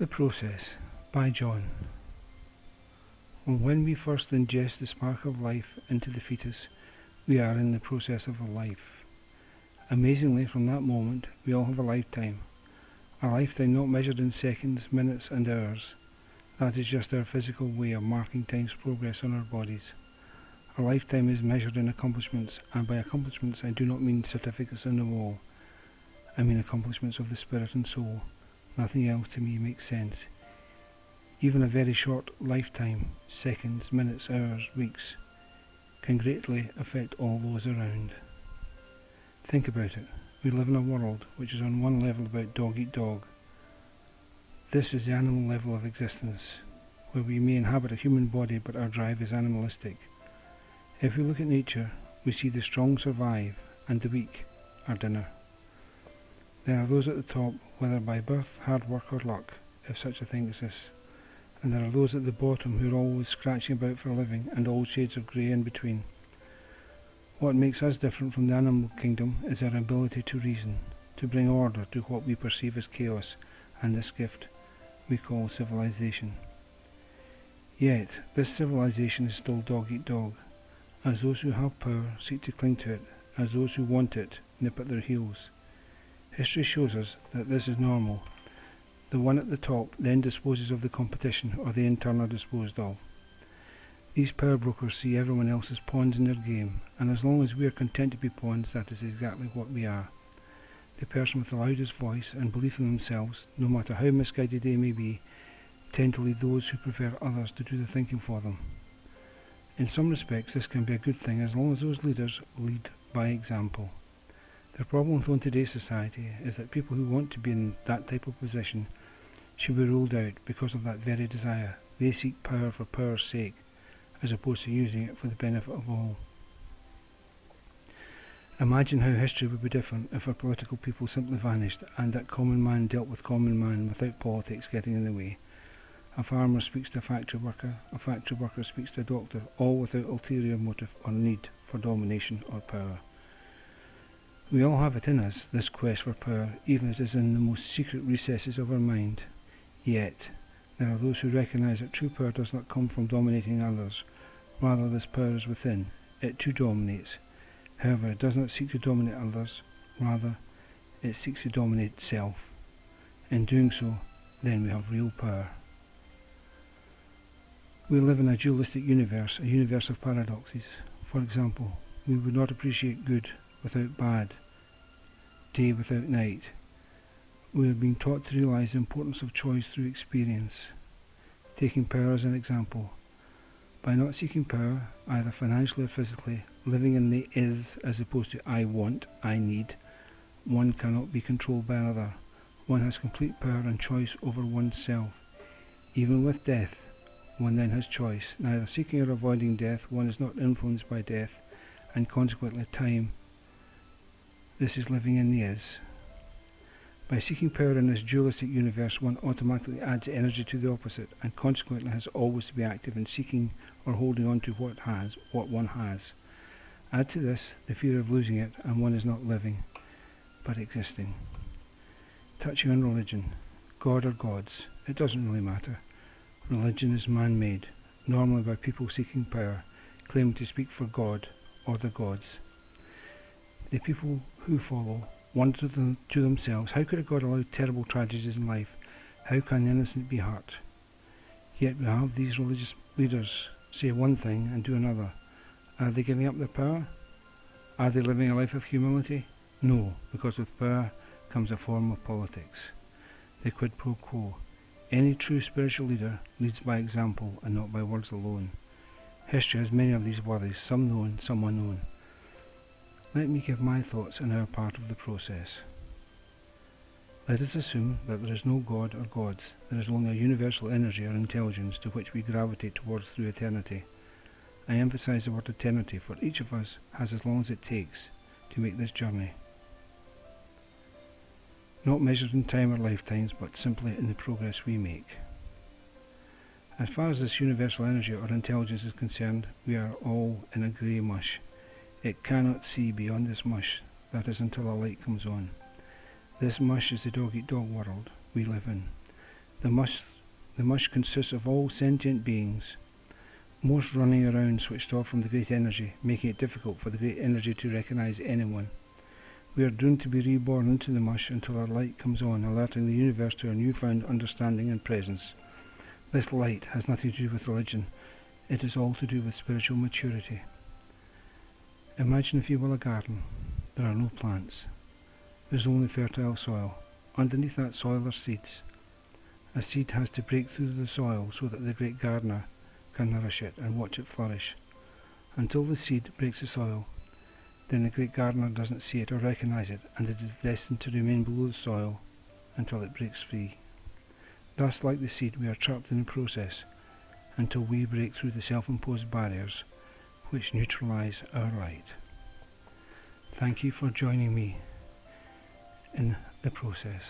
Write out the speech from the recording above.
The Process by John. When we first ingest the spark of life into the fetus, we are in the process of a life. Amazingly, from that moment, we all have a lifetime not measured in seconds, minutes and hours. That is just our physical way of marking time's progress on our bodies. Our lifetime is measured in accomplishments, and by accomplishments I do not mean certificates on the wall. I mean accomplishments of the spirit and soul. Nothing else to me makes sense. Even a very short lifetime, seconds, minutes, hours, weeks, can greatly affect all those around. Think about it. We live in a world which is on one level about dog eat dog. This is the animal level of existence, where we may inhabit a human body but our drive is animalistic. If we look at nature, we see the strong survive and the weak are dinner. There are those at the top, whether by birth, hard work or luck, if such a thing exists, and there are those at the bottom who are always scratching about for a living, and all shades of grey in between. What makes us different from the animal kingdom is our ability to reason, to bring order to what we perceive as chaos, and this gift we call civilization. Yet, this civilization is still dog eat dog, as those who have power seek to cling to it, as those who want it nip at their heels. History shows us that this is normal. The one at the top then disposes of the competition, or the in turn are disposed of. These power brokers see everyone else as pawns in their game, and as long as we are content to be pawns, that is exactly what we are. The person with the loudest voice and belief in themselves, no matter how misguided they may be, tend to lead those who prefer others to do the thinking for them. In some respects this can be a good thing as long as those leaders lead by example. The problem with today's society is that people who want to be in that type of position should be ruled out because of that very desire. They seek power for power's sake, as opposed to using it for the benefit of all. Imagine how history would be different if our political people simply vanished and that common man dealt with common man without politics getting in the way. A farmer speaks to a factory worker speaks to a doctor, all without ulterior motive or need for domination or power. We all have it in us, this quest for power, even if it is in the most secret recesses of our mind. Yet, there are those who recognize that true power does not come from dominating others. Rather, this power is within. It too dominates. However, it does not seek to dominate others. Rather, it seeks to dominate self. In doing so, then we have real power. We live in a dualistic universe, a universe of paradoxes. For example, we would not appreciate good without bad, day without night. We are being taught to realize the importance of choice through experience. Taking power as an example. By not seeking power, either financially or physically, living in the is as opposed to I want, I need, one cannot be controlled by another. One has complete power and choice over oneself. Even with death, one then has choice. Neither seeking or avoiding death, one is not influenced by death, and consequently time. This is living in the is. By seeking power in this dualistic universe, one automatically adds energy to the opposite, and consequently has always to be active in seeking or holding on to what one has. Add to this the fear of losing it, and one is not living, but existing. Touching on religion, God or gods, it doesn't really matter. Religion is man-made, normally by people seeking power, claiming to speak for God or the gods. The people who follow wonder to themselves, how could a God allow terrible tragedies in life? How can the innocent be hurt? Yet we have these religious leaders say one thing and do another. Are they giving up their power? Are they living a life of humility? No, because with power comes a form of politics. The quid pro quo. Any true spiritual leader leads by example and not by words alone. History has many of these worries, some known, some unknown. Let me give my thoughts on our part of the process. Let us assume that there is no God or gods, there is only a universal energy or intelligence to which we gravitate towards through eternity. I emphasize the word eternity, for each of us has as long as it takes to make this journey. Not measured in time or lifetimes, but simply in the progress we make. As far as this universal energy or intelligence is concerned, we are all in a grey mush. It cannot see beyond this mush, that is until a light comes on. This mush is the dog-eat-dog world we live in. The mush consists of all sentient beings, most running around switched off from the great energy, making it difficult for the great energy to recognize anyone. We are doomed to be reborn into the mush until our light comes on, alerting the universe to our newfound understanding and presence. This light has nothing to do with religion. It is all to do with spiritual maturity. Imagine, if you will, a garden. There are no plants. There is only fertile soil. Underneath that soil are seeds. A seed has to break through the soil so that the great gardener can nourish it and watch it flourish. Until the seed breaks the soil, then the great gardener doesn't see it or recognize it, and it is destined to remain below the soil until it breaks free. Thus, like the seed, we are trapped in the process until we break through the self-imposed barriers which neutralize our light. Thank you for joining me in the process.